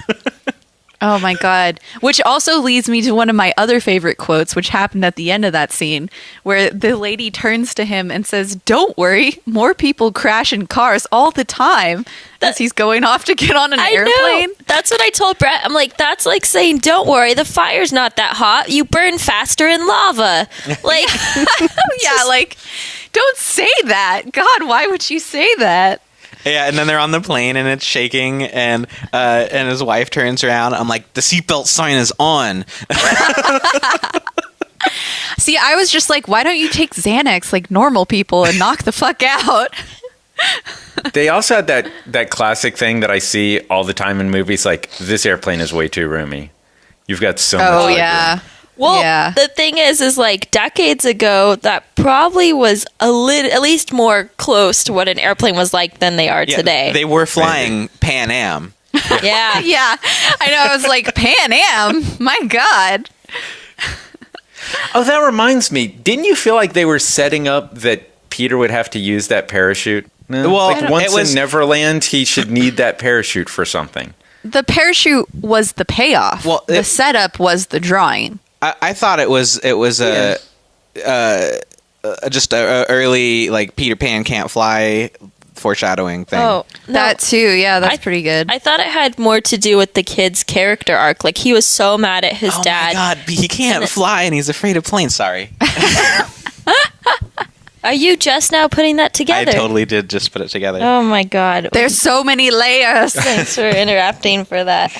Oh my God. Which also leads me to one of my other favorite quotes, which happened at the end of that scene, where the lady turns to him and says, "Don't worry, more people crash in cars all the time," as he's going off to get on an airplane. know. That's what I told Bret. I'm like, that's like saying, don't worry, the fire's not that hot. You burn faster in lava. Like, yeah, like, don't say that. God, why would you say that? Yeah, and then they're on the plane and it's shaking, and his wife turns around. I'm like, the seatbelt sign is on. See, I was just like, why don't you take Xanax like normal people and knock the fuck out? They also had that classic thing that I see all the time in movies, like, this airplane is way too roomy. You've got so much legroom. Yeah. well, the thing is like decades ago, that probably was at least more close to what an airplane was like than they are today. They were flying Pan Am. Yeah. Yeah. I know. I was like, Pan Am? My God. Oh, that reminds me. Didn't you feel like they were setting up that Peter would have to use that parachute? No? Well, like once it was- in Neverland, he should need that parachute for something. The parachute was the payoff. Well, the setup was the drawing. I thought it was just a early like Peter Pan can't fly foreshadowing thing. Oh, no. That too. Yeah, that's pretty good. I thought it had more to do with the kid's character arc. Like, he was so mad at his Oh dad. my god, he can't fly and he's afraid of planes. Sorry. Are you just now putting that I together? totally did just put it together. Oh my god. There's so many layers. Thanks for interrupting for that.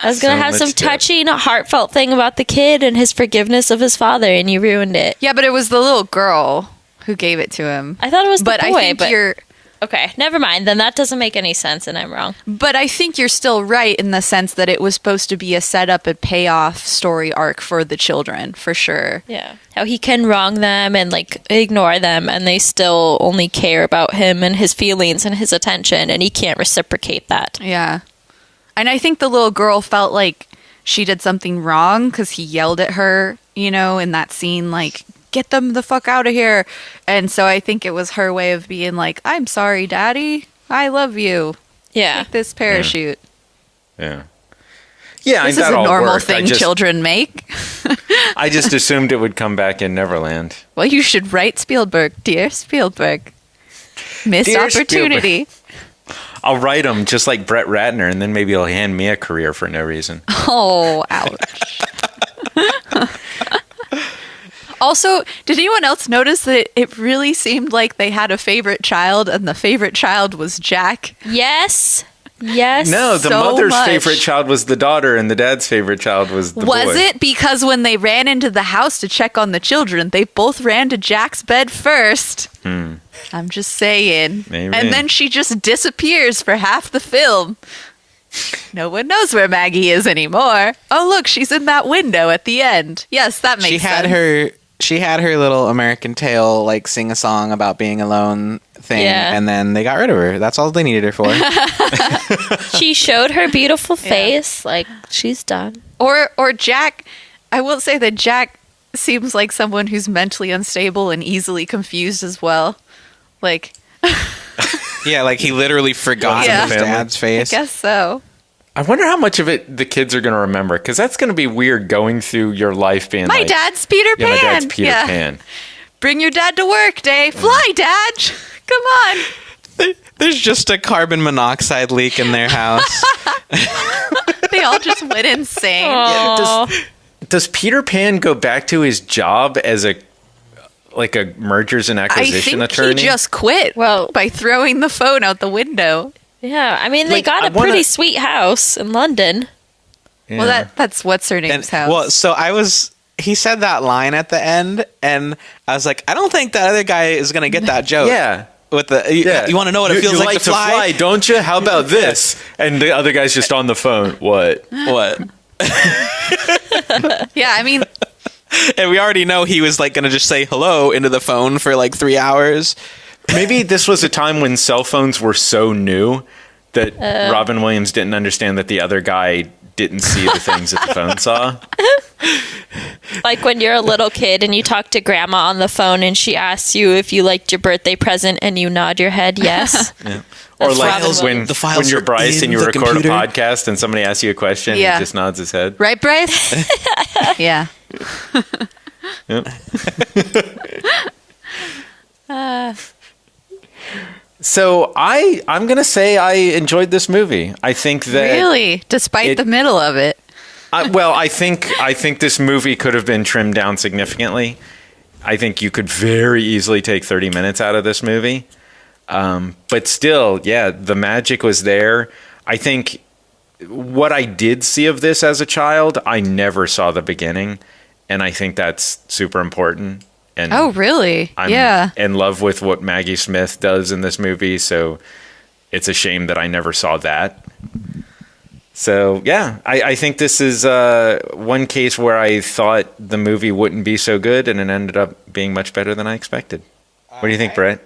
I was going to So have some much depth. touching, heartfelt thing about the kid and his forgiveness of his father, and you ruined it. Yeah, but it was the little girl who gave it to him. I thought it was the But boy, I think but you're okay, never mind. Then that doesn't make any sense, and I'm wrong. But I think you're still right in the sense that it was supposed to be a setup and payoff story arc for the children, for sure. Yeah. How he can wrong them and like ignore them, and they still only care about him and his feelings and his attention, and he can't reciprocate that. Yeah. And I think the little girl felt like she did something wrong because he yelled at her, you know, in that scene, like, get them the fuck out of here. And so I think it was her way of being like, I'm sorry, Daddy. I love you. Yeah. Take this parachute. Yeah. Yeah, This is that a all normal worked. thing children make. I just assumed it would come back in Neverland. Well, you should write Spielberg. Dear Spielberg. Missed Dear opportunity. I'll write him just like Brett Ratner, and then maybe he'll hand me a career for no reason. Oh, ouch. Also, did anyone else notice that it really seemed like they had a favorite child, and the favorite child was Jack? Yes. Yes. No, the So mother's much. favorite child was the daughter, and the dad's favorite child was the boy. Was it? Because when they ran into the house to check on the children, they both ran to Jack's bed first. I'm just saying. Maybe. And then she just disappears for half the film. No one knows where Maggie is anymore. Oh, look, she's in that window at the end. Yes, that makes sense. She had her little American Tail like sing a song about being alone thing, Yeah. and then they got rid of her. That's all they needed her for. She showed her beautiful face. Like, she's done. Or Jack, I will say that Jack seems like someone who's mentally unstable and easily confused as well. Like, Yeah, like he literally forgot Yeah. his dad's I face. guess so. I wonder how much of it the kids are going to remember, because that's going to be weird going through your life being My like, dad's Peter Pan. yeah, my dad's Peter Pan. Bring your dad to work day. Fly, Dad. Come on. There's just a carbon monoxide leak in their house. They all just went insane. Does Peter Pan go back to his job as a mergers and I acquisition think attorney? he just quit Well- by throwing the phone out the window. Yeah. I mean, they Like, got I a wanna- pretty sweet house in London. Yeah. Well, that's what's her name's house. Well, so he said that line at the end, and I was like, I don't think that other guy is gonna get that joke. Yeah. With the you want to know what it feels you like to fly? don't you? How about this? And the other guy's just on the phone. What? What? yeah, I mean, And we already know he was like gonna just say hello into the phone for like 3 hours. Maybe this was a time when cell phones were so new that Robin Williams didn't understand that the other guy didn't see the things that the phone saw. Like when you're a little kid and you talk to grandma on the phone and she asks you if you liked your birthday present and you nod your head yes. Or That's like Robin when, Williams. The files when you're are Bryce in and you the record computer. a podcast and somebody asks you a question Yeah. and he just nods his head. right, Bryce? Yeah. Yep. So I'm gonna say I enjoyed this movie. I think that Really? Despite it- the middle of it. I think this movie could have been trimmed down significantly. I think you could very easily take 30 minutes out of this movie. But still, yeah, the magic was there. I think what I did see of this as a child, I never saw the beginning. And I think that's super important. And Oh, really? I'm yeah. in love with what Maggie Smith does in this movie. So it's a shame that I never saw that. So, yeah, I think this is one case where I thought the movie wouldn't be so good, and it ended up being much better than I expected. What do you think, Brett?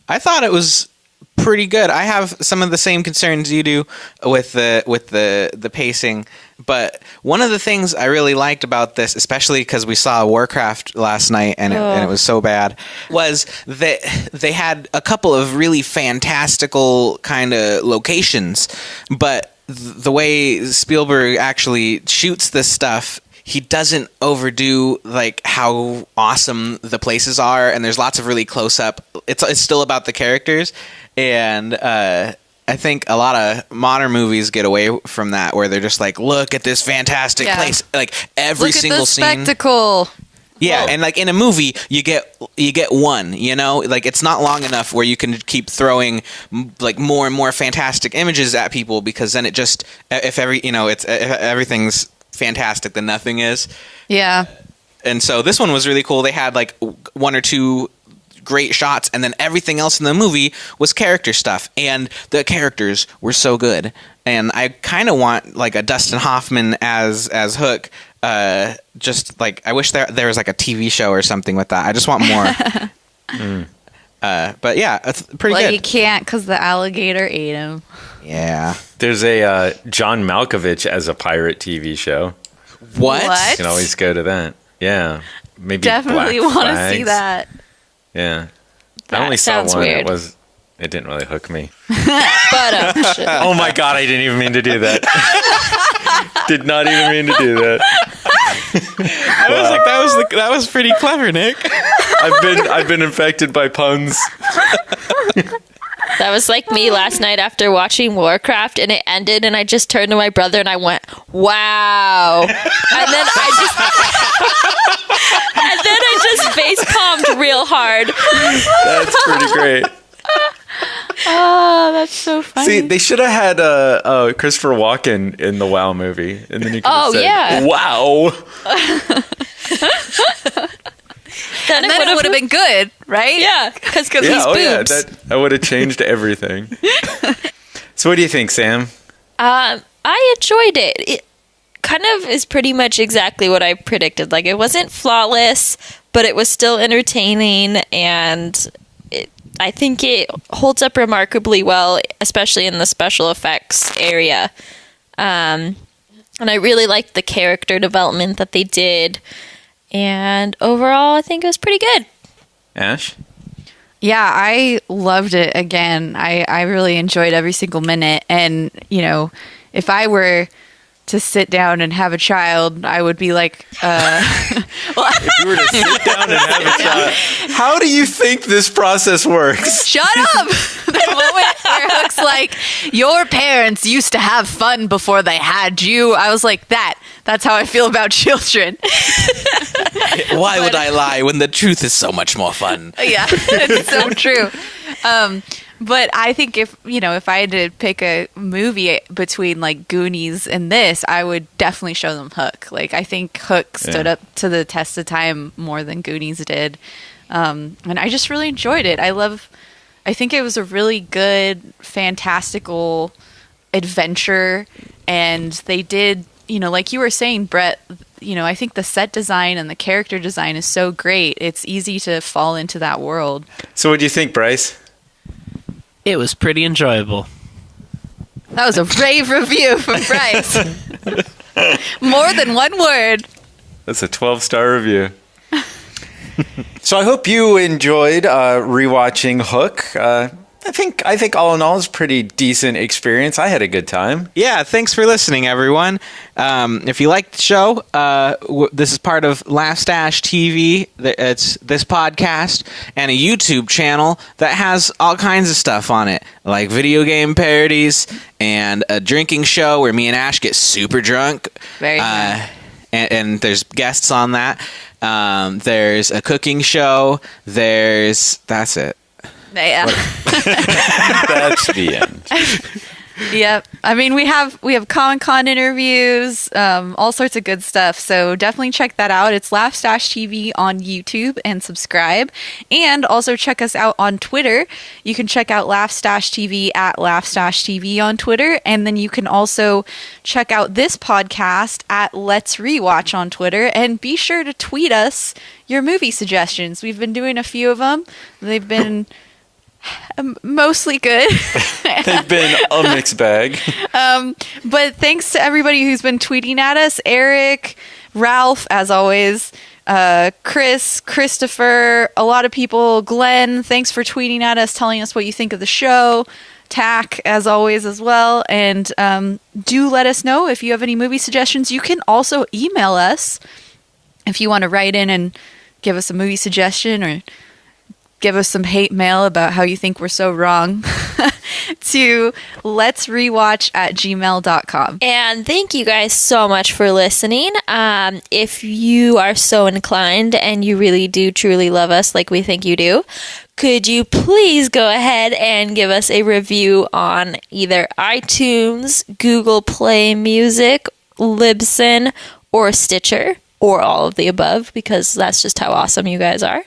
I thought it was pretty good. I have some of the same concerns you do with the pacing, but one of the things I really liked about this, especially because we saw Warcraft last night and it was so bad, was that they had a couple of really fantastical kind of locations, but the way Spielberg actually shoots this stuff, he doesn't overdo like how awesome the places are, and there's lots of really close up. It's still about the characters, and I think a lot of modern movies get away from that, where they're just like, look at this fantastic place, like every Look single at the scene. spectacle. Yeah, and like in a movie, you get one, you know, like it's not long enough where you can keep throwing like more and more fantastic images at people, because then it just if everything's fantastic, then nothing is. Yeah. And so this one was really cool. They had like one or two great shots, and then everything else in the movie was character stuff, and the characters were so good. And I kind of want like a Dustin Hoffman as Hook. Just like I wish there was like a TV show or something with that. I just want more. But yeah, it's pretty good. Well, you can't because the alligator ate him. Yeah. There's a John Malkovich as a pirate TV show. What? You can always go to that. Yeah. Maybe Definitely Black want to Flags. see that. Yeah. That I only saw sounds one. weird. It didn't really hook me. But Oh my god, I didn't even mean to do that. Did not even mean to do that. I was like, that was pretty clever, Nick. I've been infected by puns. that was like me last night after watching Warcraft, and it ended, and I just turned to my brother and I went, "Wow!" And then I just face palmed real hard. That's pretty great. Oh, that's so funny. See, they should have had Christopher Walken in the WoW movie, and then you could have said, yeah. "Wow." Then and then it would have been good, right? Yeah, because he's Yeah, boobs. that would have changed everything. So, what do you think, Sam? I enjoyed it. It kind of is pretty much exactly what I predicted. Like, it wasn't flawless, but it was still entertaining, and I think it holds up remarkably well, especially in the special effects area. And I really liked the character development that they did. And overall, I think it was pretty good. Ash? Yeah, I loved it again. I really enjoyed every single minute. And, you know, if I were to sit down and have a child, I would be like, If you were to sit down and have a child, how do you think this process works? shut up! The moment where Hook's like, your parents used to have fun before they had you. I was like, that's how I feel about children. Why would I lie when the truth is so much more fun? Yeah, it's so true. But I think if I had to pick a movie between like Goonies and this, I would definitely show them Hook. Like, I think Hook stood up to the test of time more than Goonies did. And I just really enjoyed it. I think it was a really good, fantastical adventure. And they did, like you were saying, Bret, I think the set design and the character design is so great. It's easy to fall into that world. So, what do you think, Bryce? It was pretty enjoyable. That was a rave review from Bryce. More than one word. That's a 12-star review. So I hope you enjoyed rewatching Hook. I think all in all it's a pretty decent experience. I had a good time. Yeah, thanks for listening, everyone. If you like the show, this is part of Laugh Stash TV. It's this podcast and a YouTube channel that has all kinds of stuff on it, like video game parodies and a drinking show where me and Ash get super drunk. Very good. And there's guests on that. There's a cooking show. That's it. Yeah. That's the end. Yep. I mean, we have Comic-Con interviews, all sorts of good stuff. So definitely check that out. It's Laugh Stash TV on YouTube, and subscribe. And also check us out on Twitter. You can check out Laugh Stash TV at Laugh Stash TV on Twitter. And then you can also check out this podcast at Let's Rewatch on Twitter. And be sure to tweet us your movie suggestions. We've been doing a few of them. They've been mostly good. They've been a mixed bag. But thanks to everybody who's been tweeting at us. Eric, Ralph, as always, Chris, Christopher, a lot of people, Glenn, thanks for tweeting at us, telling us what you think of the show. Tack, as always, as well. And do let us know if you have any movie suggestions. You can also email us if you want to write in and give us a movie suggestion or give us some hate mail about how you think we're so wrong to letsrewatch@gmail.com. And thank you guys so much for listening. If you are so inclined and you really do truly love us like we think you do, could you please go ahead and give us a review on either iTunes, Google Play Music, Libsyn, or Stitcher, or all of the above, because that's just how awesome you guys are.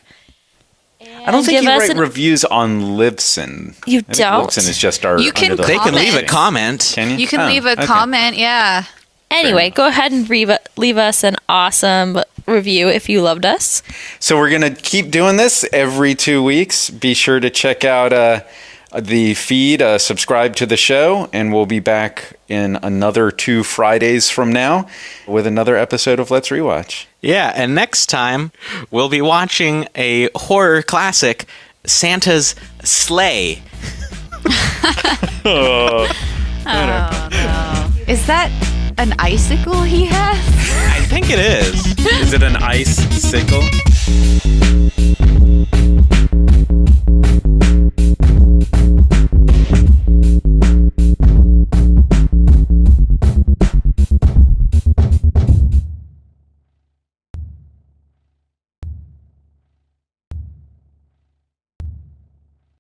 I don't think you write reviews on Libsyn. You I think don't? Libsyn is just our. You can They can leave a comment. comment. Can you? You can leave a okay. comment, yeah. Anyway, go ahead and leave us an awesome review if you loved us. So we're going to keep doing this every 2 weeks. Be sure to check out the feed, subscribe to the show, and we'll be back in another 2 Fridays from now with another episode of Let's Rewatch. Yeah, and next time we'll be watching a horror classic, Santa's Sleigh. Oh, no. Is that an icicle he has? I think it is. Is it an ice sickle?